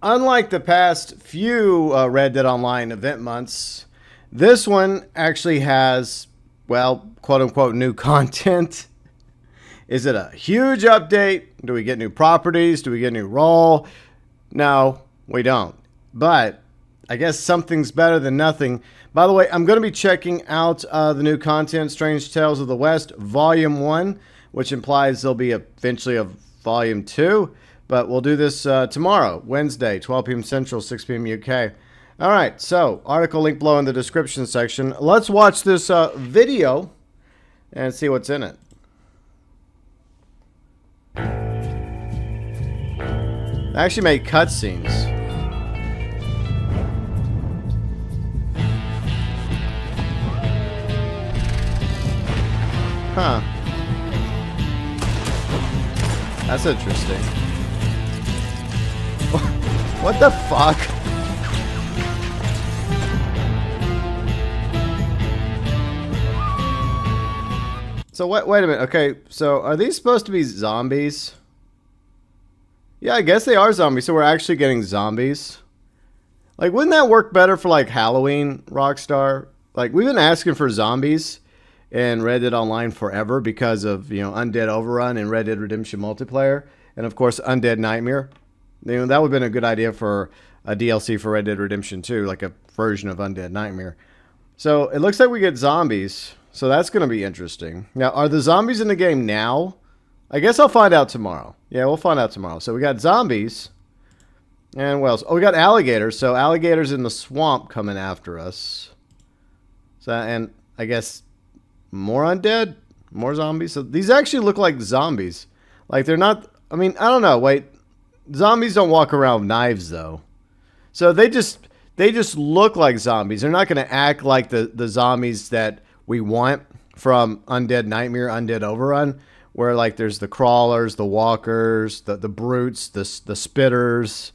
Unlike the past few Red Dead Online event months, this one actually has, well, quote-unquote new content. Is it a huge update? Do we get new properties? Do we get new role? No, we don't. But I guess something's better than nothing. By the way, I'm going to be checking out the new content, Strange Tales of the West, Volume 1, which implies there'll be eventually a Volume 2. But we'll do this tomorrow, Wednesday, 12 p.m. Central, 6 p.m. UK. All right, so article link below in the description section. Let's watch this video and see what's in it. They actually made cutscenes. Huh. That's interesting. What the fuck? So wait a minute. Okay, so are these supposed to be zombies? Yeah, I guess they are zombies. So we're actually getting zombies. Like, wouldn't that work better for like Halloween, Rockstar? Like, we've been asking for zombies in Red Dead Online forever because of, you know, Undead Overrun and Red Dead Redemption multiplayer, and of course Undead Nightmare. You know, that would have been a good idea for a DLC for Red Dead Redemption 2, like a version of Undead Nightmare. So it looks like we get zombies, so that's going to be interesting. Now, are the zombies in the game now? I guess I'll find out tomorrow. Yeah, we'll find out tomorrow. So we got zombies. And what else? Oh, we got alligators. So alligators in the swamp coming after us. So, and I guess more undead? More zombies? So these actually look like zombies. Like, they're not... I mean, I don't know. Wait. Zombies don't walk around with knives, though. So they just look like zombies. They're not going to act like the zombies that we want from Undead Nightmare, Undead Overrun, where like there's the crawlers, the walkers, the brutes, the spitters.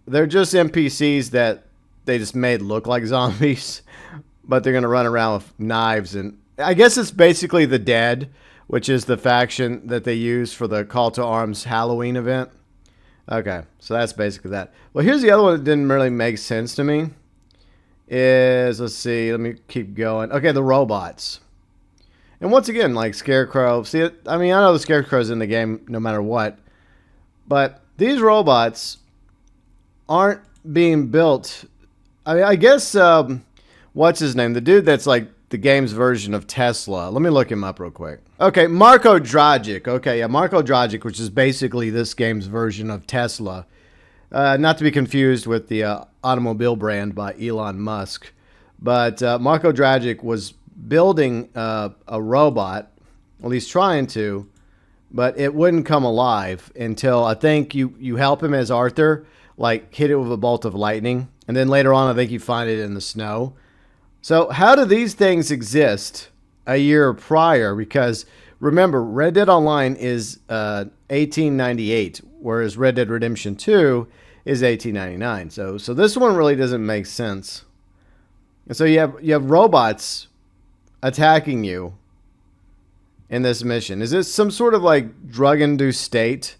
They're just NPCs that they just made look like zombies, but they're going to run around with knives. And I guess it's basically the Dead, which is the faction that they use for the Call to Arms Halloween event. Okay, so that's basically that. Well, here's the other one that didn't really make sense to me. Let's see, let me keep going. Okay, the robots. And once again, like Scarecrow. See, I mean, I know the Scarecrow's in the game no matter what. But these robots aren't being built. I mean, I guess, what's his name? The dude that's like the game's version of Tesla. Let me look him up real quick. Okay, Marko Dragic. Okay, yeah, Marko Dragic, which is basically this game's version of Tesla. Not to be confused with the automobile brand by Elon Musk. But Marko Dragic was building a robot, well, he's trying to, but it wouldn't come alive until I think you help him as Arthur, like hit it with a bolt of lightning. And then later on, I think you find it in the snow. So how do these things exist a year prior? Because remember, Red Dead Online is 1898, whereas Red Dead Redemption 2 is 1899. So this one really doesn't make sense. And so you have robots attacking you in this mission. Is this some sort of like drug-induced state?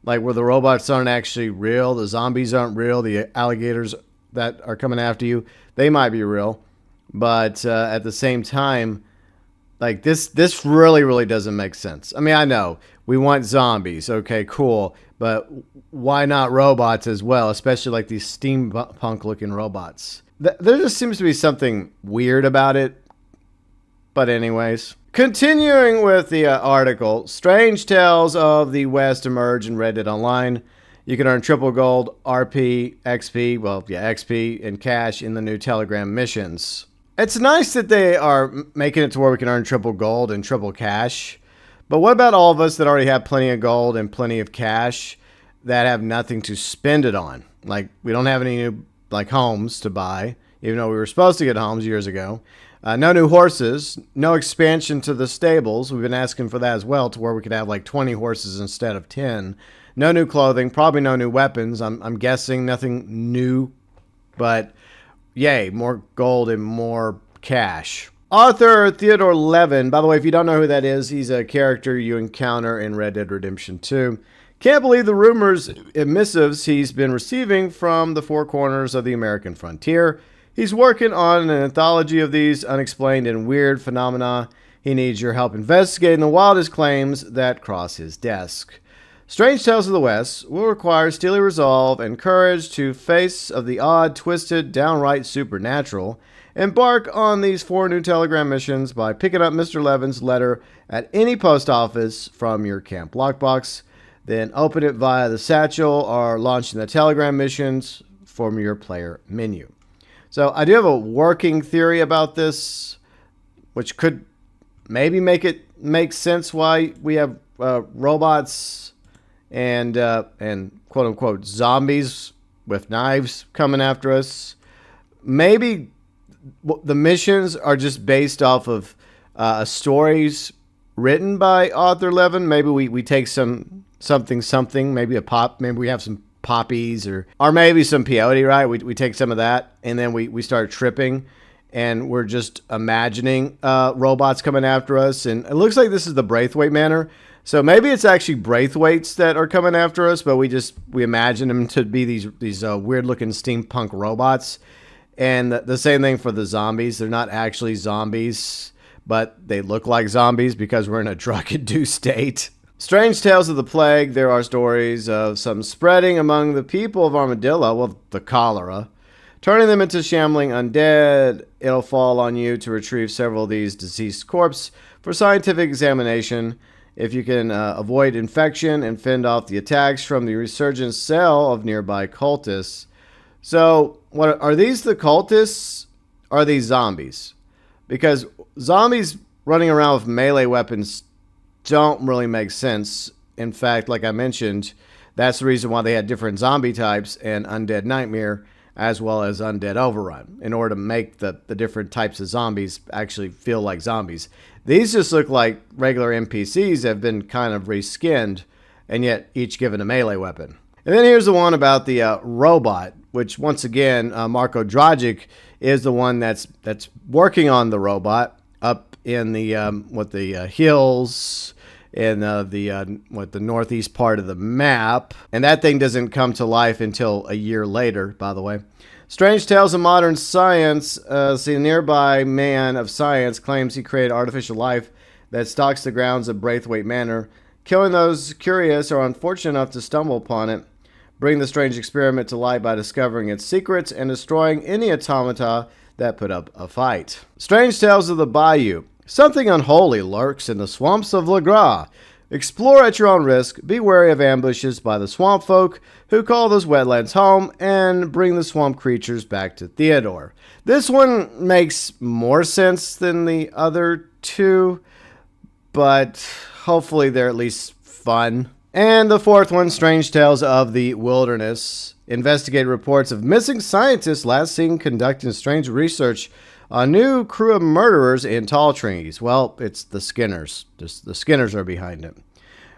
Like where the robots aren't actually real, the zombies aren't real, the alligators that are coming after you, they might be real. But at the same time, like this really doesn't make sense. I mean, I know we want zombies. Okay, cool. But why not robots as well? Especially like these steampunk looking robots. There just seems to be something weird about it. But anyways, continuing with the article, Strange Tales of the West emerge in Red Dead Online. You can earn triple gold, RP, XP, well, yeah, XP, and cash in the new Telegram missions. It's nice that they are making it to where we can earn triple gold and triple cash. But what about all of us that already have plenty of gold and plenty of cash that have nothing to spend it on? Like, we don't have any new, like, homes to buy, even though we were supposed to get homes years ago. No new horses, no expansion to the stables. We've been asking for that as well, to where we could have like 20 horses instead of 10. No new clothing, probably no new weapons. I'm guessing nothing new, but yay, more gold and more cash. Arthur Theodore Levin, by the way, if you don't know who that is, he's a character you encounter in Red Dead Redemption 2. Can't believe the rumors and missives he's been receiving from the four corners of the American frontier. He's working on an anthology of these unexplained and weird phenomena. He needs your help investigating the wildest claims that cross his desk. Strange Tales of the West will require steely resolve and courage to face of the odd, twisted, downright supernatural. Embark on these 4 new telegram missions by picking up Mr. Levin's letter at any post office from your camp lockbox. Then open it via the satchel or launching the telegram missions from your player menu. So I do have a working theory about this, which could maybe make sense why we have robots and quote unquote zombies with knives coming after us. Maybe the missions are just based off of stories written by author Levin. Maybe we take something, maybe maybe we have some poppies or maybe some peyote, right? We take some of that and then we start tripping and we're just imagining robots coming after us. And it looks like this is the Braithwaite Manor. So maybe it's actually Braithwaites that are coming after us, but we imagine them to be these weird looking steampunk robots. And the same thing for the zombies. They're not actually zombies, but they look like zombies because we're in a drug-induced state. Strange Tales of the Plague. There are stories of some spreading among the people of Armadillo, well, the cholera, turning them into shambling undead. It'll fall on you to retrieve several of these deceased corpses for scientific examination. If you can avoid infection and fend off the attacks from the resurgent cell of nearby cultists. So, what are these the cultists? Or are these zombies? Because zombies running around with melee weapons don't really make sense. In fact, like I mentioned, that's the reason why they had different zombie types in Undead Nightmare as well as Undead Overrun, in order to make the different types of zombies actually feel like zombies. These just look like regular NPCs that have been kind of reskinned and yet each given a melee weapon. And then here's the one about the robot, which once again, Marko Dragic is the one that's working on the robot up in the hills in the northeast part of the map. And that thing doesn't come to life until a year later, by the way. Strange Tales of Modern Science. See, a nearby man of science claims he created artificial life that stalks the grounds of Braithwaite Manor, killing those curious or unfortunate enough to stumble upon it. Bring the strange experiment to light by discovering its secrets and destroying any automata that put up a fight. Strange Tales of the Bayou. Something unholy lurks in the swamps of Le Gras. Explore at your own risk. Be wary of ambushes by the swamp folk who call those wetlands home and bring the swamp creatures back to Theodore. This one makes more sense than the other two, but hopefully they're at least fun. And the fourth one, Strange Tales of the Wilderness. Investigate reports of missing scientists last seen conducting strange research on a new crew of murderers in tall trees. Well, it's the Skinners. The Skinners are behind it.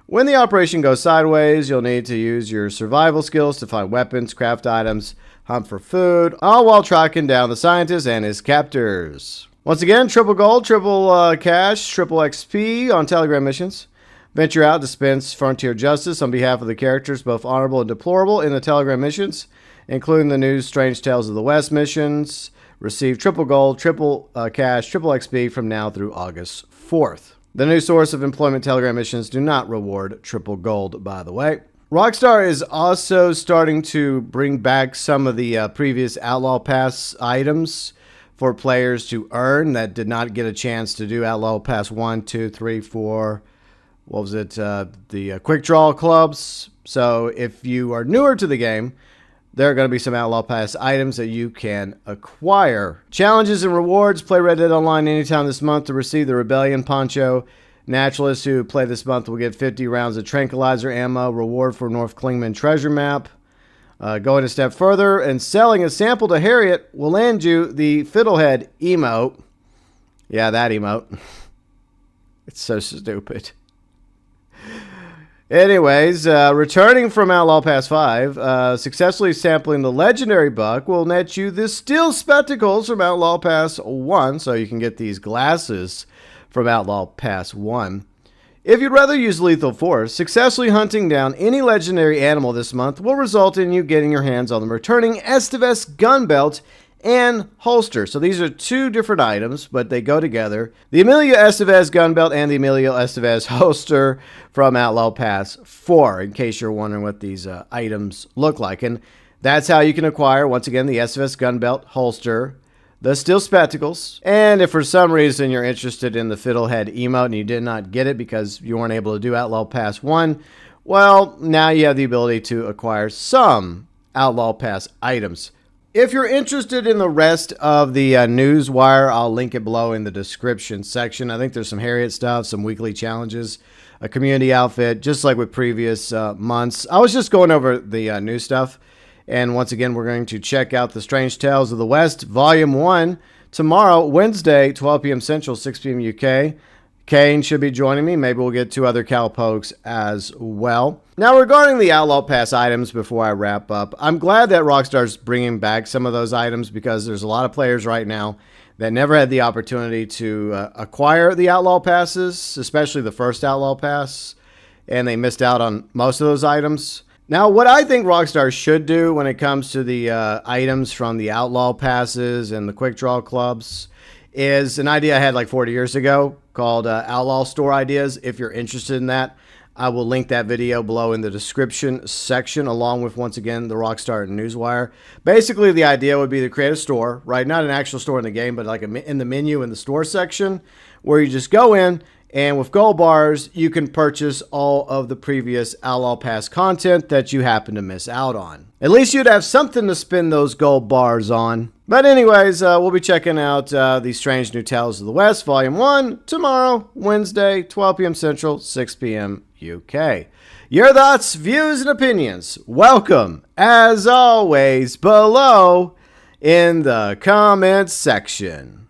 When the operation goes sideways, you'll need to use your survival skills to find weapons, craft items, hunt for food, all while tracking down the scientist and his captors. Once again, triple gold, triple cash, triple XP on Telegram missions. Venture out, dispense frontier justice on behalf of the characters, both honorable and deplorable, in the Telegram missions, including the new Strange Tales of the West missions. Receive triple gold, triple cash, triple XP from now through August 4th. The new source of employment Telegram missions do not reward triple gold, by the way. Rockstar is also starting to bring back some of the previous Outlaw Pass items for players to earn that did not get a chance to do Outlaw Pass 1, 2, 3, 4... What was it? The quick draw clubs. So if you are newer to the game, there are going to be some Outlaw Pass items that you can acquire. Challenges and rewards. Play Red Dead Online anytime this month to receive the Rebellion Poncho. Naturalists who play this month will get 50 rounds of tranquilizer ammo. Reward for North Klingman treasure map. Going a step further and selling a sample to Harriet will land you the Fiddlehead emote. Yeah, that emote. It's so stupid. Anyways, returning from Outlaw Pass 5, successfully sampling the legendary buck will net you the steel spectacles from Outlaw Pass 1, so you can get these glasses from Outlaw Pass 1. If you'd rather use lethal force, successfully hunting down any legendary animal this month will result in you getting your hands on the returning Estevez gun belt and holster. So these are two different items, but they go together. The Emilio Estevez gun belt and the Emilio Estevez holster from Outlaw Pass 4, in case you're wondering what these items look like. And that's how you can acquire, once again, the Estevez gun belt, holster, the steel spectacles, and if for some reason you're interested in the Fiddlehead emote and you did not get it because you weren't able to do Outlaw Pass 1, well, now you have the ability to acquire some Outlaw Pass items. If you're interested in the rest of the newswire, I'll link it below in the description section. I think there's some Harriet stuff, some weekly challenges, a community outfit, just like with previous months. I was just going over the new stuff. And once again, we're going to check out The Strange Tales of the West, Volume 1, tomorrow, Wednesday, 12 p.m. Central, 6 p.m. UK. Kane should be joining me. Maybe we'll get 2 other cowpokes as well. Now, regarding the Outlaw Pass items, before I wrap up, I'm glad that Rockstar's bringing back some of those items because there's a lot of players right now that never had the opportunity to acquire the Outlaw Passes, especially the first Outlaw Pass, and they missed out on most of those items. Now, what I think Rockstar should do when it comes to the items from the Outlaw Passes and the Quick Draw Clubs is an idea I had like 40 years ago called Outlaw Store Ideas. If you're interested in that, I will link that video below in the description section, along with, once again, the Rockstar Newswire. Basically, the idea would be to create a store, right? Not an actual store in the game, but like in the menu in the store section, where you just go in, and with gold bars, you can purchase all of the previous Outlaw Pass content that you happen to miss out on. At least you'd have something to spend those gold bars on. But anyways, we'll be checking out The Strange New Tales of the West, Volume 1, tomorrow, Wednesday, 12 p.m. Central, 6 p.m. UK. Your thoughts, views, and opinions, welcome, as always, below in the comments section.